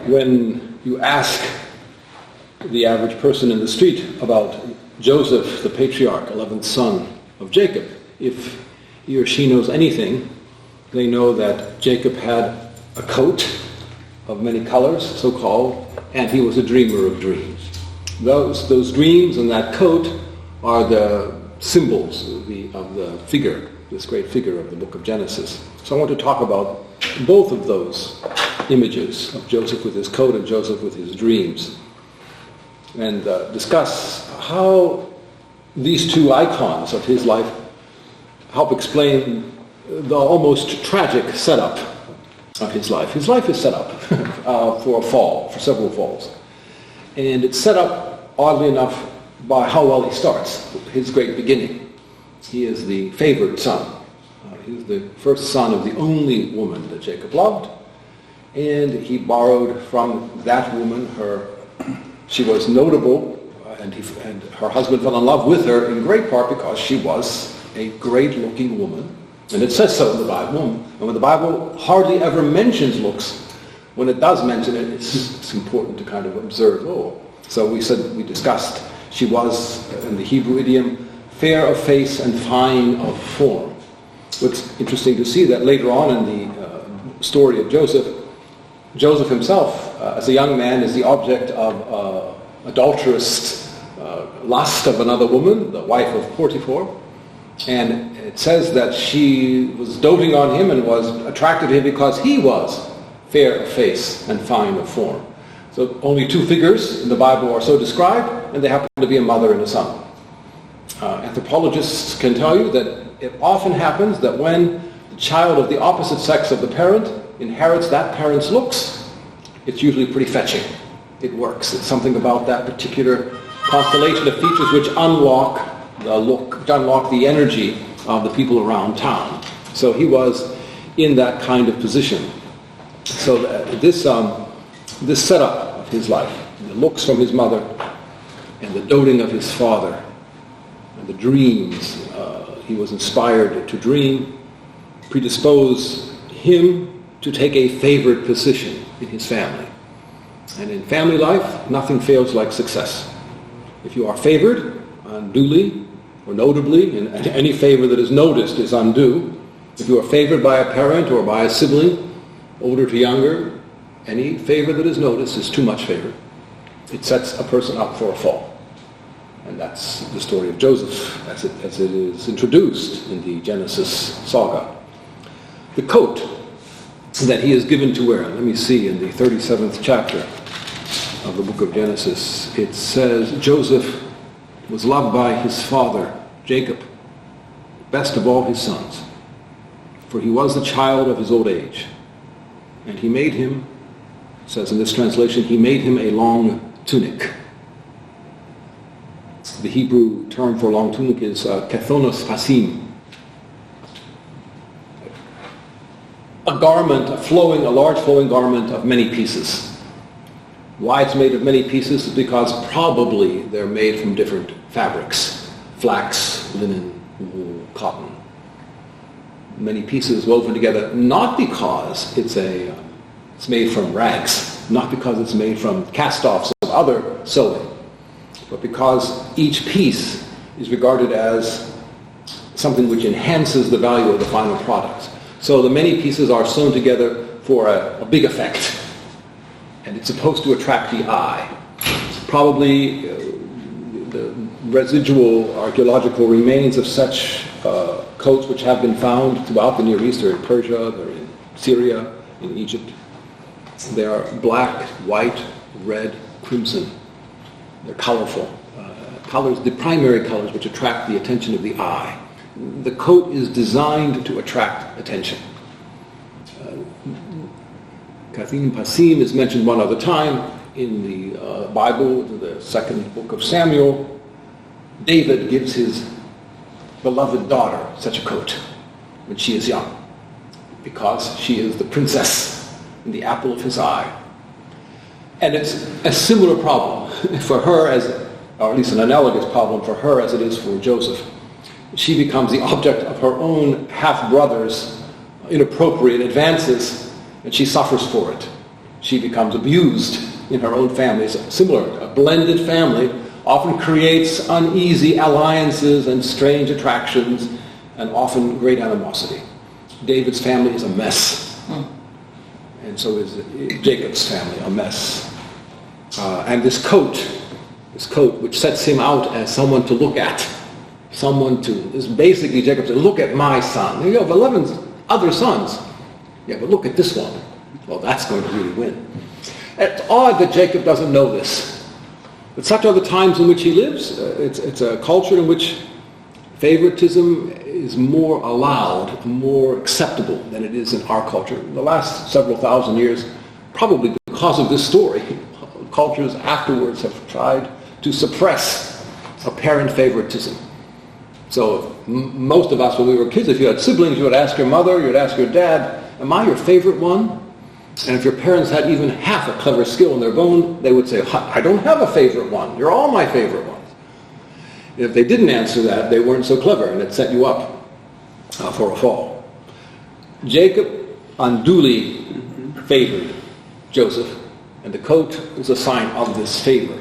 When you ask the average person in the street about Joseph, the patriarch, 11th son of Jacob, if he or she knows anything, they know that Jacob had a coat of many colors, so-called, and he was a dreamer of dreams. Those dreams and that coat are the symbols of the figure, this great figure of the book of Genesis. So I want to talk about both of those images of Joseph with his coat and Joseph with his dreams, and discuss how these two icons of his life help explain the almost tragic setup of his life. His life is set up for a fall, for several falls. And it's set up, oddly enough, by how well he starts, his great beginning. He is the favored son. He's the first son of the only woman that Jacob loved. And he borrowed from that woman she was notable, and her husband fell in love with her in great part because she was a great-looking woman. And it says so in the Bible. And when the Bible hardly ever mentions looks, when it does mention it, it's important to kind of observe. So we discussed she was, in the Hebrew idiom, fair of face and fine of form. It's interesting to see that later on in the story of Joseph himself, as a young man, is the object of adulterous lust of another woman, the wife of Potiphar. And it says that she was doting on him and was attracted to him because he was fair of face and fine of form. So only two figures in the Bible are so described, and they happen to be a mother and a son. Anthropologists can tell you that it often happens that when the child of the opposite sex of the parent inherits that parent's looks, it's usually pretty fetching. It works. It's something about that particular constellation of features which unlock the energy of the people around town. So he was in that kind of position. So this setup of his life, the looks from his mother, and the doting of his father, and the dreams he was inspired to dream, predispose him to take a favored position in his family. And in family life, nothing fails like success. If you are favored unduly or notably, and any favor that is noticed is undue. If you are favored by a parent or by a sibling, older to younger, any favor that is noticed is too much favor. It sets a person up for a fall. And that's the story of Joseph as it is introduced in the Genesis saga. The coat that he is given to wear, let me see, in the 37th chapter of the book of Genesis, it says, Joseph was loved by his father, Jacob, best of all his sons, for he was the child of his old age. And he made him, it says in this translation, he made him a long tunic. The Hebrew term for long tunic is kethonos pasim. A large flowing garment of many pieces. Why it's made of many pieces is because probably they're made from different fabrics. Flax, linen, wool, cotton. Many pieces woven together, not because it's made from rags, not because it's made from cast-offs of other sewing, but because each piece is regarded as something which enhances the value of the final product. So the many pieces are sewn together for a big effect, and it's supposed to attract the eye. Probably the residual archaeological remains of such coats which have been found throughout the Near East, they're in Persia, they're in Syria, in Egypt. They are black, white, red, crimson. They're colorful. Colors, the primary colors which attract the attention of the eye. The coat is designed to attract attention. Kathleen Pasim is mentioned one other time in the Bible, the second book of Samuel. David gives his beloved daughter such a coat when she is young, because she is the princess and the apple of his eye. And it's a similar problem for her, or at least an analogous problem for her as it is for Joseph. she becomes the object of her own half-brother's inappropriate advances, and she suffers for it. She becomes abused in her own family. It's similar. A blended family often creates uneasy alliances and strange attractions and often great animosity. David's family is a mess. And so is Jacob's family a mess. And this coat, which sets him out as someone to look at, is basically Jacob said, look at my son. You have 11 other sons. Yeah, but look at this one. Well, that's going to really win. It's odd that Jacob doesn't know this. But such are the times in which he lives. It's a culture in which favoritism is more allowed, more acceptable than it is in our culture. In the last several thousand years, probably because of this story, cultures afterwards have tried to suppress apparent favoritism. So most of us, when we were kids, if you had siblings, you would ask your mother, you would ask your dad, am I your favorite one? And if your parents had even half a clever skill in their bone, they would say, I don't have a favorite one. You're all my favorite ones. If they didn't answer that, they weren't so clever, and it set you up for a fall. Jacob unduly favored Joseph, and the coat is a sign of this favor.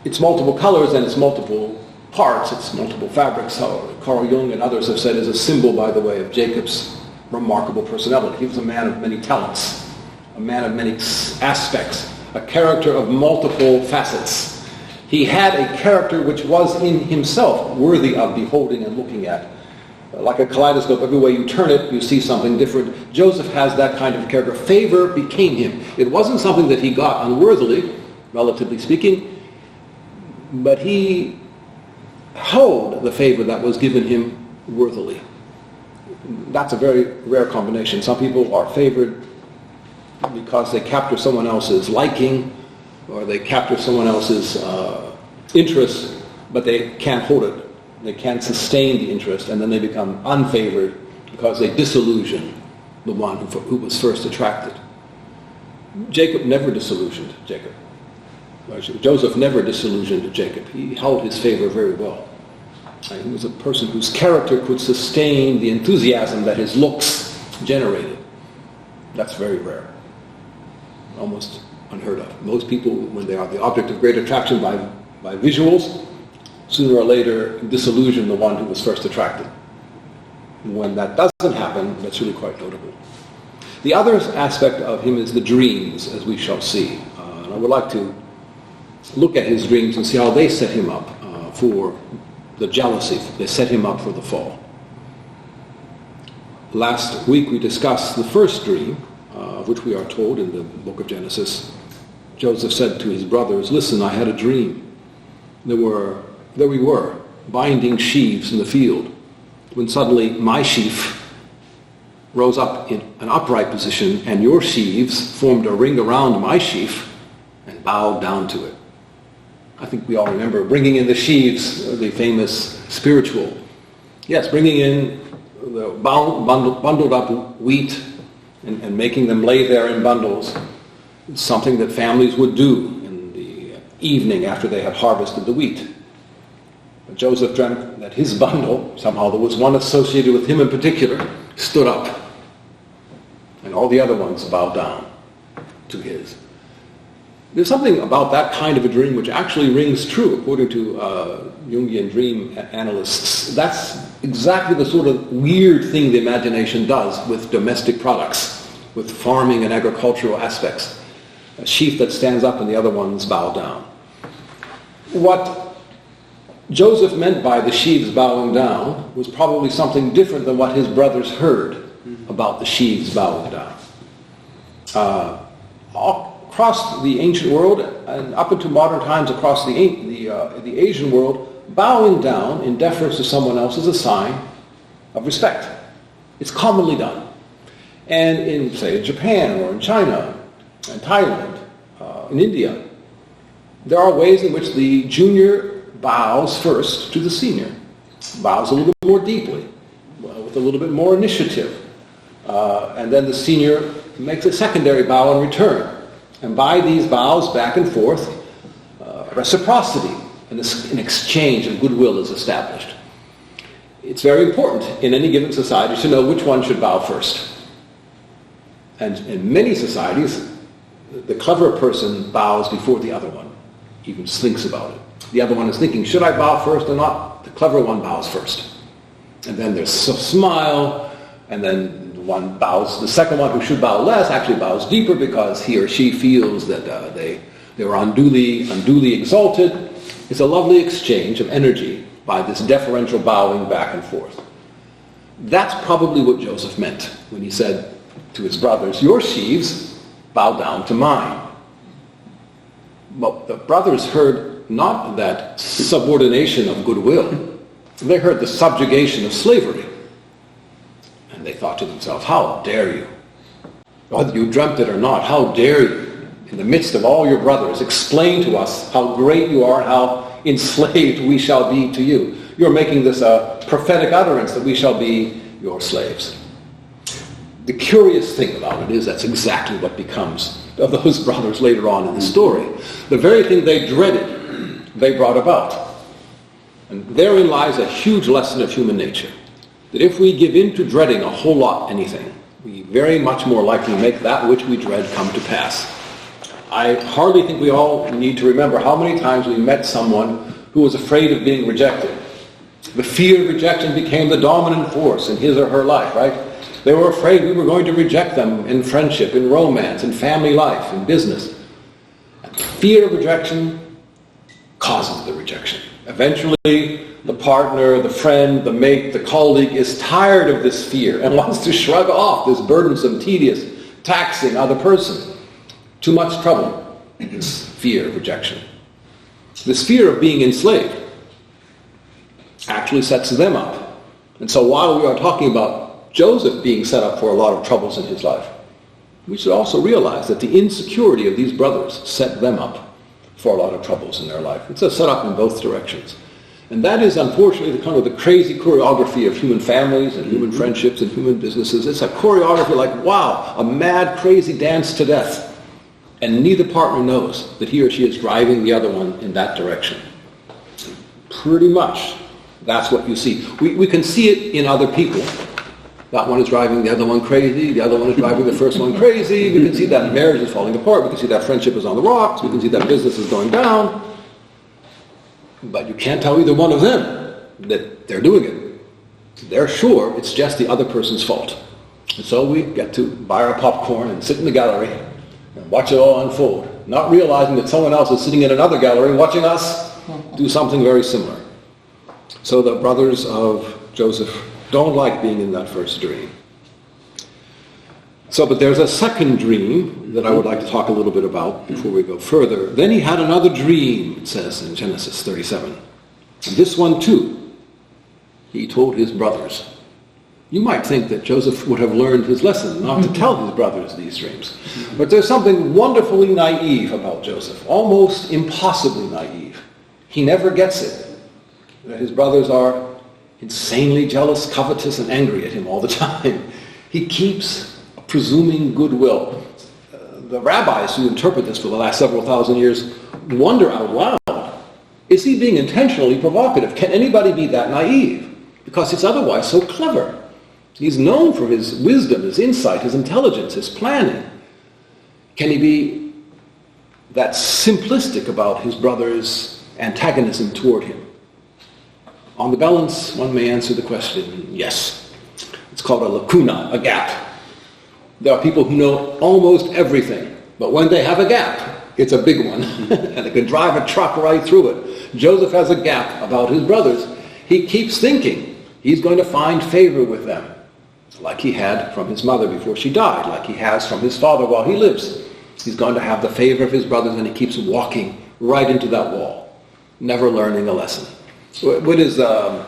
It's multiple colors and it's multiple parts, it's multiple fabrics. Carl Jung and others have said is a symbol, by the way, of Jacob's remarkable personality. He was a man of many talents, a man of many aspects, a character of multiple facets. He had a character which was in himself worthy of beholding and looking at. Like a kaleidoscope, every way you turn it, you see something different. Joseph has that kind of character. Favor became him. It wasn't something that he got unworthily, relatively speaking, but he held the favor that was given him worthily. That's a very rare combination. Some people are favored because they capture someone else's liking or they capture someone else's interest, but they can't hold it. They can't sustain the interest, and then they become unfavored because they disillusion the one who was first attracted. Jacob never disillusioned Jacob. Joseph never disillusioned Jacob. He held his favor very well. He was a person whose character could sustain the enthusiasm that his looks generated. That's very rare. Almost unheard of. Most people, when they are the object of great attraction by visuals, sooner or later disillusion the one who was first attracted. When that doesn't happen, that's really quite notable. The other aspect of him is the dreams, as we shall see. And I would like to look at his dreams and see how they set him up for the jealousy. They set him up for the fall. Last week we discussed the first dream, of which we are told in the book of Genesis. Joseph said to his brothers, listen, I had a dream. There we were, binding sheaves in the field, when suddenly my sheaf rose up in an upright position, and your sheaves formed a ring around my sheaf and bowed down to it. I think we all remember bringing in the sheaves, the famous spiritual. Yes, bringing in the bundled up wheat and making them lay there in bundles, something that families would do in the evening after they had harvested the wheat. But Joseph dreamt that his bundle, somehow there was one associated with him in particular, stood up, and all the other ones bowed down to his. There's something about that kind of a dream which actually rings true, according to Jungian dream analysts. That's exactly the sort of weird thing the imagination does with domestic products, with farming and agricultural aspects. A sheaf that stands up and the other ones bow down. What Joseph meant by the sheaves bowing down was probably something different than what his brothers heard about the sheaves bowing down. Across the ancient world and up into modern times across the Asian world, bowing down in deference to someone else is a sign of respect. It's commonly done. And in, say, Japan or in China, in Thailand, in India, there are ways in which the junior bows first to the senior, bows a little bit more deeply, with a little bit more initiative, and then the senior makes a secondary bow in return. And by these bows back and forth, reciprocity and an exchange of goodwill is established. It's very important in any given society to know which one should bow first. And in many societies, the clever person bows before the other one, even thinks about it. The other one is thinking, should I bow first or not? The clever one bows first. And then there's a smile, and then one bows, the second one who should bow less actually bows deeper because he or she feels that they were unduly exalted. It's a lovely exchange of energy by this deferential bowing back and forth. That's probably what Joseph meant when he said to his brothers, your sheaves bow down to mine. But the brothers heard not that subordination of goodwill. They heard the subjugation of slavery. And they thought to themselves, how dare you? Whether you dreamt it or not, how dare you, in the midst of all your brothers, explain to us how great you are, how enslaved we shall be to you. You're making this a prophetic utterance that we shall be your slaves. The curious thing about it is that's exactly what becomes of those brothers later on in the story. The very thing they dreaded, they brought about. And therein lies a huge lesson of human nature. That if we give in to dreading a whole lot anything, we very much more likely make that which we dread come to pass. I hardly think we all need to remember how many times we met someone who was afraid of being rejected. The fear of rejection became the dominant force in his or her life, right? They were afraid we were going to reject them in friendship, in romance, in family life, in business. And the fear of rejection causes the rejection. Eventually, the partner, the friend, the mate, the colleague is tired of this fear and wants to shrug off this burdensome, tedious, taxing other person. Too much trouble, this fear of rejection. This fear of being enslaved actually sets them up. And so while we are talking about Joseph being set up for a lot of troubles in his life, we should also realize that the insecurity of these brothers set them up for a lot of troubles in their life. It's a setup in both directions. And that is, unfortunately, the kind of the crazy choreography of human families and human friendships and human businesses. It's a choreography like, wow, a mad, crazy dance to death. And neither partner knows that he or she is driving the other one in that direction. Pretty much, that's what you see. We can see it in other people. That one is driving the other one crazy. The other one is driving the first one crazy. We can see that marriage is falling apart. We can see that friendship is on the rocks. We can see that business is going down. But you can't tell either one of them that they're doing it. They're sure it's just the other person's fault. And so we get to buy our popcorn and sit in the gallery and watch it all unfold, not realizing that someone else is sitting in another gallery watching us do something very similar. So the brothers of Joseph don't like being in that first dream. But there's a second dream that I would like to talk a little bit about before we go further. Then he had another dream, it says in Genesis 37. And this one too, he told his brothers. You might think that Joseph would have learned his lesson not to tell his brothers these dreams. But there's something wonderfully naive about Joseph, almost impossibly naive. He never gets it. His brothers are insanely jealous, covetous, and angry at him all the time. He keeps presuming goodwill. The rabbis who interpret this for the last several thousand years wonder out loud, is he being intentionally provocative? Can anybody be that naive? Because he's otherwise so clever. He's known for his wisdom, his insight, his intelligence, his planning. Can he be that simplistic about his brother's antagonism toward him? On the balance, one may answer the question, yes. It's called a lacuna, a gap. There are people who know almost everything, but when they have a gap, it's a big one, and they can drive a truck right through it. Joseph has a gap about his brothers. He keeps thinking he's going to find favor with them, like he had from his mother before she died, like he has from his father while he lives. He's going to have the favor of his brothers, and he keeps walking right into that wall, never learning a lesson. What is the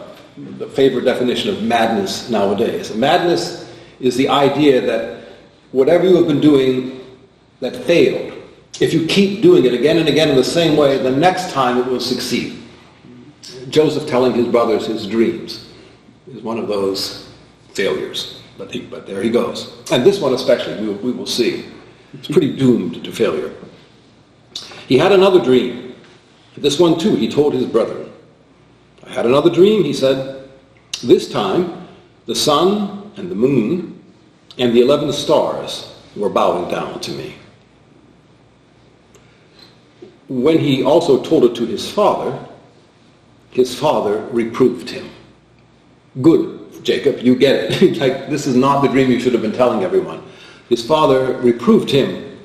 favorite definition of madness nowadays? Madness is the idea that whatever you have been doing that failed, if you keep doing it again and again in the same way, the next time it will succeed. Joseph telling his brothers his dreams is one of those failures. But there he goes. And this one especially, we will see. It's pretty doomed to failure. He had another dream. This one too, he told his brethren. I had another dream, he said. This time, the sun and the moon and the 11 stars were bowing down to me. When he also told it to his father reproved him. Good, Jacob, you get it. Like, this is not the dream you should have been telling everyone. His father reproved him.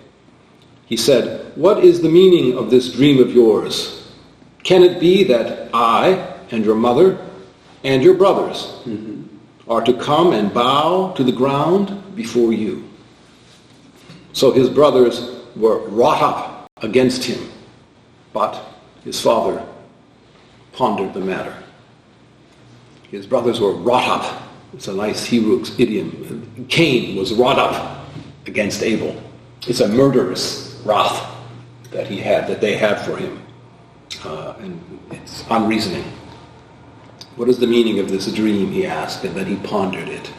He said, what is the meaning of this dream of yours? Can it be that I and your mother and your brothers are to come and bow to the ground before you? So his brothers were wrought up against him, but his father pondered the matter. His brothers were wrought up. It's a nice Hebrew idiom. Cain was wrought up against Abel. It's a murderous wrath that they had for him. And it's unreasoning. What is the meaning of this dream, he asked, and then he pondered it.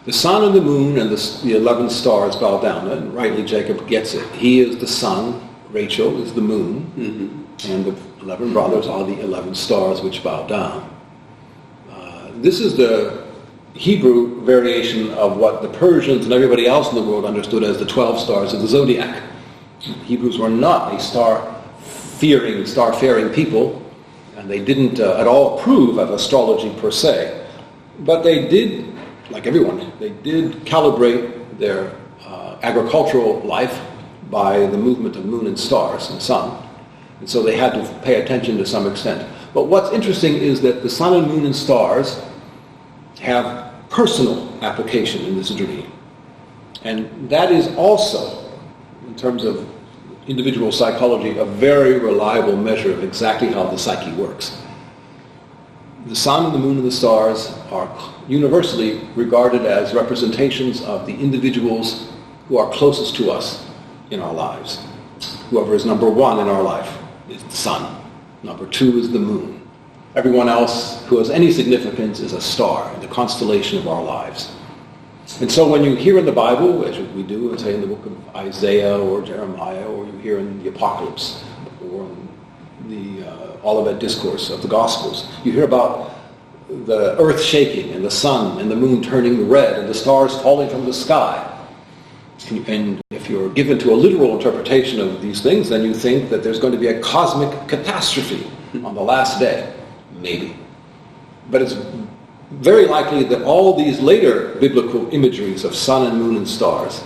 The sun and the moon and the 11 stars bow down, and rightly Jacob gets it. He is the sun, Rachel is the moon, and the 11 brothers are the 11 stars which bow down. This is the Hebrew variation of what the Persians and everybody else in the world understood as the 12 stars of the zodiac. Hebrews were not a star-faring people, and they didn't at all approve of astrology per se. But they did, like everyone, they did calibrate their agricultural life by the movement of moon and stars and sun. And so they had to pay attention to some extent. But what's interesting is that the sun and moon and stars have personal application in this dream. And that is also, in terms of individual psychology, a very reliable measure of exactly how the psyche works. The sun and the moon and the stars are universally regarded as representations of the individuals who are closest to us in our lives. Whoever is number one in our life is the sun. Number two is the moon. Everyone else who has any significance is a star in the constellation of our lives. And so when you hear in the Bible, as we do, say in the book of Isaiah or Jeremiah, or you hear in the Apocalypse, or in the Olivet Discourse of the Gospels, you hear about the earth shaking and the sun and the moon turning red and the stars falling from the sky. And if you're given to a literal interpretation of these things, then you think that there's going to be a cosmic catastrophe on the last day. Maybe. But it's very likely that all these later biblical imageries of sun and moon and stars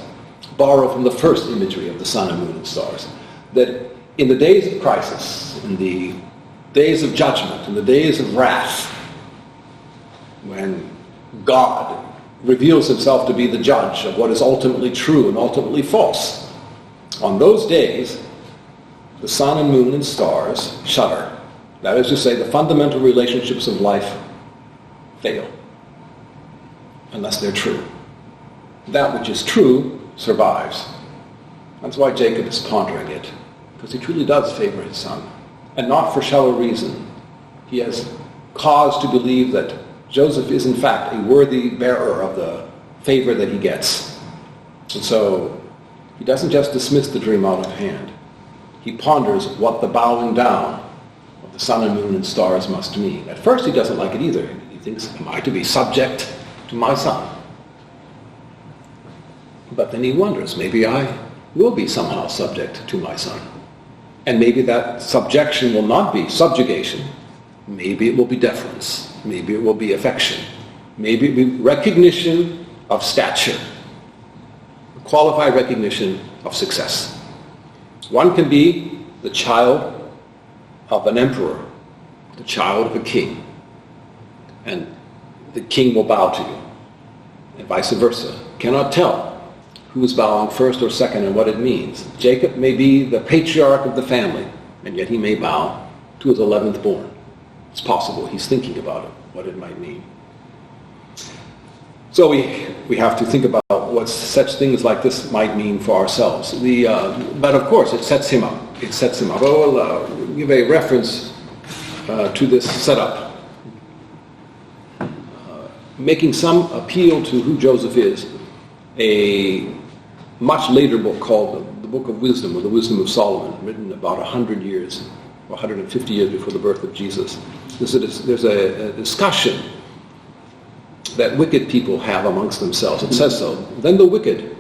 borrow from the first imagery of the sun and moon and stars. That in the days of crisis, in the days of judgment, in the days of wrath, when God reveals himself to be the judge of what is ultimately true and ultimately false, on those days, the sun and moon and stars shudder. That is to say, the fundamental relationships of life fail, unless they're true. That which is true survives. That's why Jacob is pondering it, because he truly does favor his son, and not for shallow reason. He has cause to believe that Joseph is in fact a worthy bearer of the favor that he gets. And so he doesn't just dismiss the dream out of hand. He ponders what the bowing down of the sun and moon and stars must mean. At first he doesn't like it either. He thinks, am I to be subject to my son? But then he wonders, maybe I will be somehow subject to my son. And maybe that subjection will not be subjugation. Maybe it will be deference. Maybe it will be affection. Maybe it will be recognition of stature. Qualified recognition of success. One can be the child of an emperor, the child of a king, and the king will bow to you, and vice versa. Cannot tell who is bowing first or second and what it means. Jacob may be the patriarch of the family, and yet he may bow to his 11th born. It's possible he's thinking about it, what it might mean. So we have to think about what such things like this might mean for ourselves. But of course, it sets him up. It sets him up. I will give a reference to this setup. Making some appeal to who Joseph is, a much later book called the Book of Wisdom, or the Wisdom of Solomon, written about 100 years 150 years before the birth of Jesus. There's a discussion that wicked people have amongst themselves. It says so. Then the wicked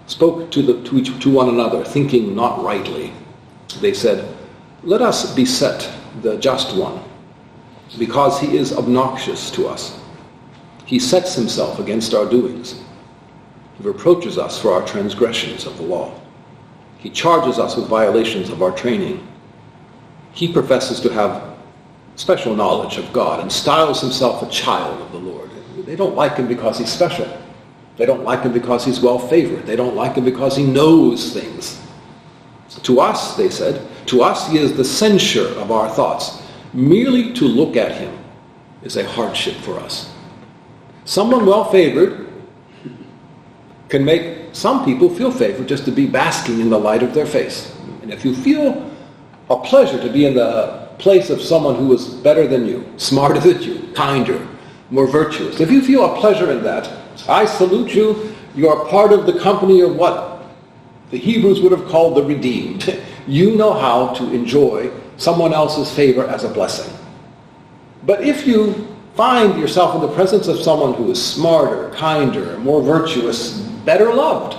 spoke to one another, thinking not rightly. They said, "Let us beset the just one, because he is obnoxious to us. He sets himself against our doings. He reproaches us for our transgressions of the law. He charges us with violations of our training. He professes to have special knowledge of God and styles himself a child of the Lord." They don't like him because he's special. They don't like him because he's well-favored. They don't like him because he knows things. To us, they said, to us he is the censure of our thoughts. Merely to look at him is a hardship for us. Someone well-favored can make some people feel favored just to be basking in the light of their face. And if you feel a pleasure to be in the place of someone who is better than you, smarter than you, kinder, more virtuous, if you feel a pleasure in that, I salute you. You are part of the company of what the Hebrews would have called the redeemed. You know how to enjoy someone else's favor as a blessing. But if you find yourself in the presence of someone who is smarter, kinder, more virtuous, better loved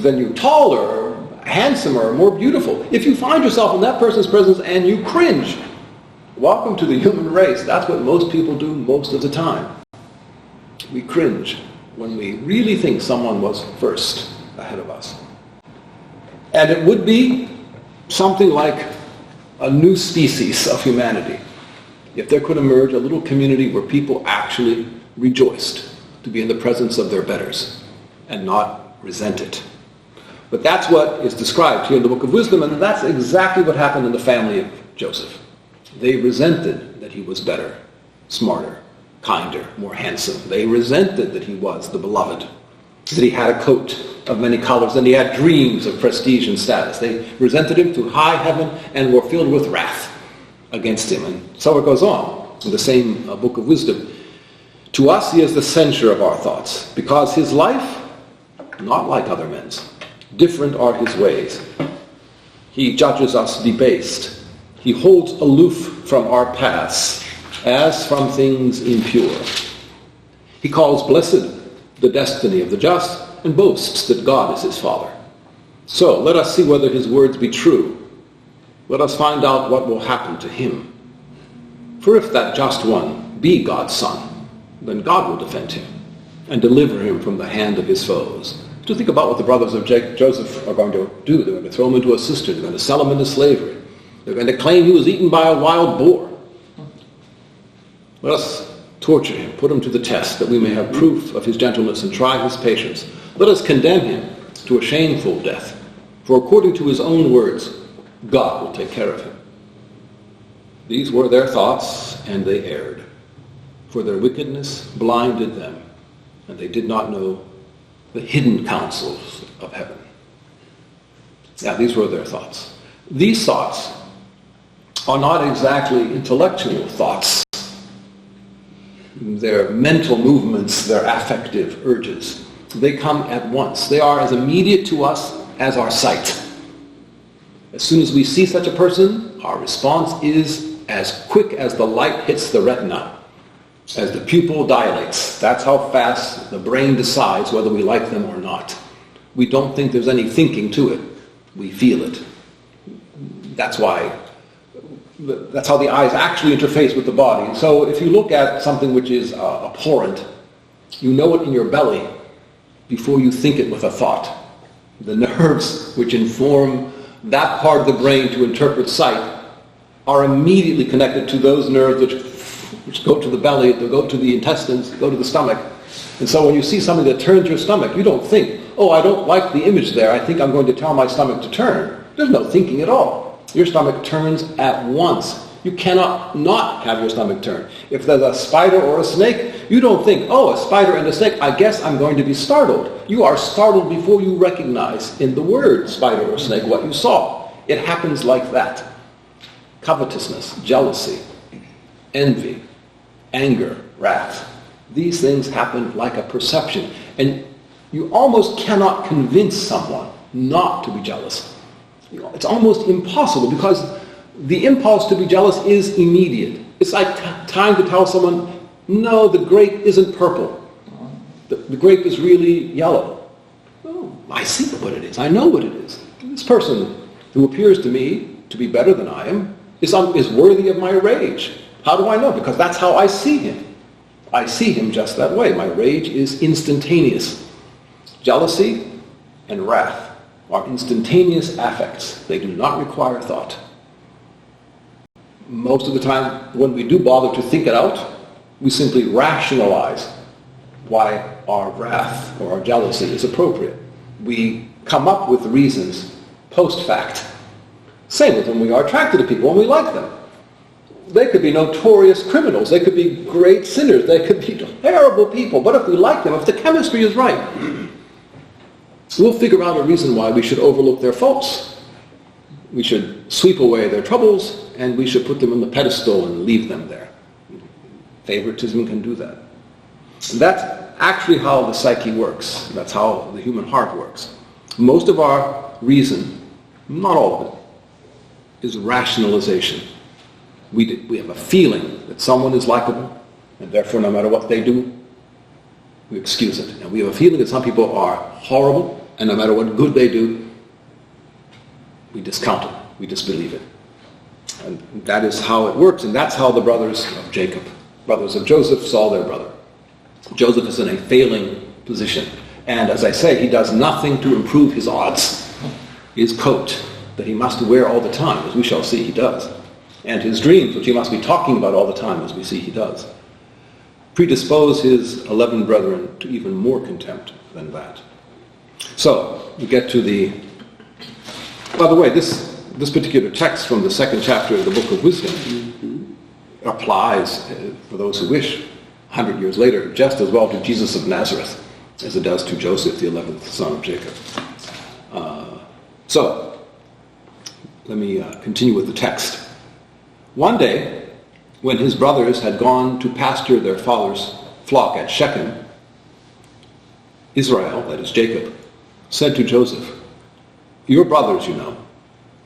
than you, taller, handsomer, more beautiful, if you find yourself in that person's presence and you cringe, welcome to the human race. That's what most people do most of the time. We cringe when we really think someone was first ahead of us. And it would be something like a new species of humanity if there could emerge a little community where people actually rejoiced to be in the presence of their betters and not resent it. But that's what is described here in the Book of Wisdom, and that's exactly what happened in the family of Joseph. They resented that he was better, smarter, kinder, more handsome. They resented that he was the beloved, that he had a coat of many colors, and he had dreams of prestige and status. They resented him to high heaven and were filled with wrath against him. And so it goes on in the same Book of Wisdom. To us he is the censure of our thoughts, because his life, not like other men's, different are his ways. He judges us debased. He holds aloof from our paths, as from things impure. He calls blessed the destiny of the just, and boasts that God is his Father. So let us see whether his words be true. Let us find out what will happen to him. For if that just one be God's son, then God will defend him and deliver him from the hand of his foes. To think about what the brothers of Joseph are going to do. They're going to throw him into a cistern. They're going to sell him into slavery. They're going to claim he was eaten by a wild boar. Let us torture him, put him to the test, that we may have proof of his gentleness and try his patience. Let us condemn him to a shameful death, for according to his own words, God will take care of him. These were their thoughts, and they erred, for their wickedness blinded them, and they did not know the hidden counsels of heaven. Now, these were their thoughts. These thoughts are not exactly intellectual thoughts. Their mental movements, their affective urges. They come at once. They are as immediate to us as our sight. As soon as we see such a person, our response is as quick as the light hits the retina, as the pupil dilates. That's how fast the brain decides whether we like them or not. We don't think there's any thinking to it. We feel it. That's how the eyes actually interface with the body. And so if you look at something which is abhorrent, you know it in your belly before you think it with a thought. The nerves which inform that part of the brain to interpret sight are immediately connected to those nerves which go to the belly, that go to the intestines, go to the stomach. And so when you see something that turns your stomach, you don't think, oh, I don't like the image there, I think I'm going to tell my stomach to turn. There's no thinking at all. Your stomach turns at once. You cannot not have your stomach turn. If there's a spider or a snake, you don't think, oh, a spider and a snake, I guess I'm going to be startled. You are startled before you recognize in the word spider or snake what you saw. It happens like that. Covetousness, jealousy, envy, anger, wrath. These things happen like a perception. And you almost cannot convince someone not to be jealous. It's almost impossible because The impulse to be jealous is immediate. It's like trying to tell someone, no, the grape isn't purple. The grape is really yellow. Oh, I see what it is. I know what it is. This person who appears to me to be better than I am is worthy of my rage. How do I know? Because that's how I see him. I see him just that way. My rage is instantaneous. Jealousy and wrath are instantaneous affects. They do not require thought. Most of the time, when we do bother to think it out, we simply rationalize why our wrath or our jealousy is appropriate. We come up with reasons post-fact. Same with when we are attracted to people, when we like them. They could be notorious criminals. They could be great sinners. They could be terrible people. But if we like them, if the chemistry is right, we'll figure out a reason why we should overlook their faults. We should sweep away their troubles, and we should put them on the pedestal and leave them there. Favoritism can do that. And that's actually how the psyche works. That's how the human heart works. Most of our reason, not all of it, is rationalization. We have a feeling that someone is likable, and therefore no matter what they do, we excuse it. And we have a feeling that some people are horrible, and no matter what good they do, we discount it, we disbelieve it. And that is how it works, and that's how the brothers of Jacob, brothers of Joseph, saw their brother. Joseph is in a failing position, and as I say, he does nothing to improve his odds. His coat that he must wear all the time, as we shall see he does, and his dreams, which he must be talking about all the time, as we see he does, predispose his 11 brethren to even more contempt than that. So, we get to the... By the way, this particular text from the second chapter of the Book of Wisdom applies, for those who wish, 100 years later, just as well to Jesus of Nazareth as it does to Joseph, the 11th son of Jacob. So, let me continue with the text. One day, when his brothers had gone to pasture their father's flock at Shechem, Israel, that is Jacob, said to Joseph, "Your brothers, you know,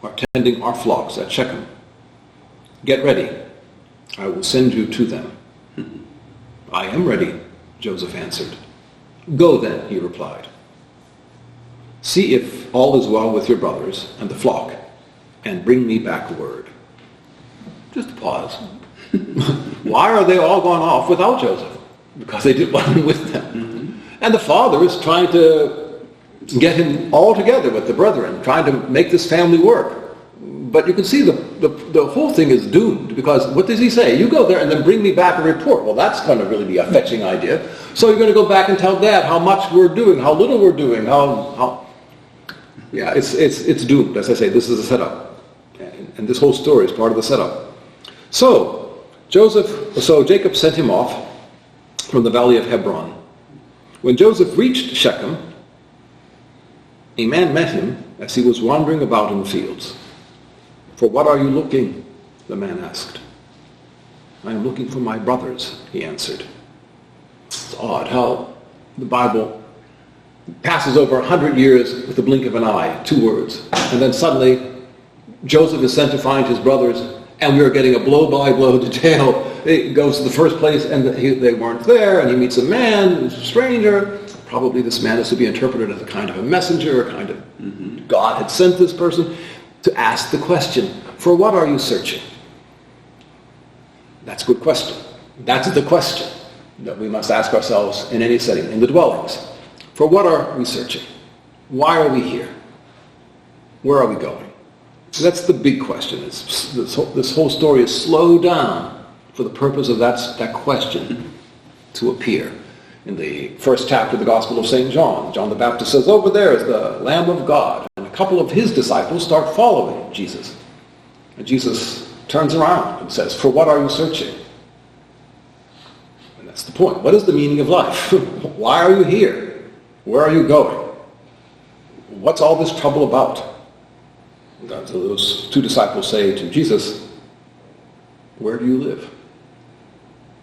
are tending our flocks at Shechem. Get ready. I will send you to them." "I am ready," Joseph answered. "Go then," he replied. "See if all is well with your brothers and the flock, and bring me back word." Just a pause. Why are they all gone off without Joseph? Because they didn't want him with them. And the father is trying to get him all together with the brethren, trying to make this family work. But you can see the whole thing is doomed, because what does he say? You go there and then bring me back a report. Well, that's going to really be a fetching idea. So you're going to go back and tell Dad how much we're doing, how little we're doing, Yeah, it's doomed. As I say, this is a setup. And this whole story is part of the setup. So Jacob sent him off from the valley of Hebron. When Joseph reached Shechem, a man met him as he was wandering about in the fields. "For what are you looking?" the man asked. "I am looking for my brothers," he answered. It's odd how the Bible passes over 100 years with the blink of an eye, 2 words. And then suddenly, Joseph is sent to find his brothers, and we are getting a blow-by-blow detail. He goes to the first place, and they weren't there, and he meets a man, a stranger. Probably this man is to be interpreted as a kind of a messenger, a kind of God had sent this person to ask the question, "For what are you searching?" That's a good question. That's the question that we must ask ourselves in any setting, in the dwellings. For what are we searching? Why are we here? Where are we going? That's the big question. This whole story is slowed down for the purpose of that question to appear. In the first chapter of the Gospel of St. John, John the Baptist says, "Over there is the Lamb of God." And a couple of his disciples start following Jesus. And Jesus turns around and says, "For what are you searching?" And that's the point. What is the meaning of life? Why are you here? Where are you going? What's all this trouble about? So those 2 disciples say to Jesus, "Where do you live?"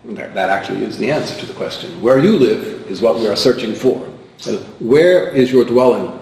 And that actually is the answer to the question. Where you live is what we are searching for. Where is your dwelling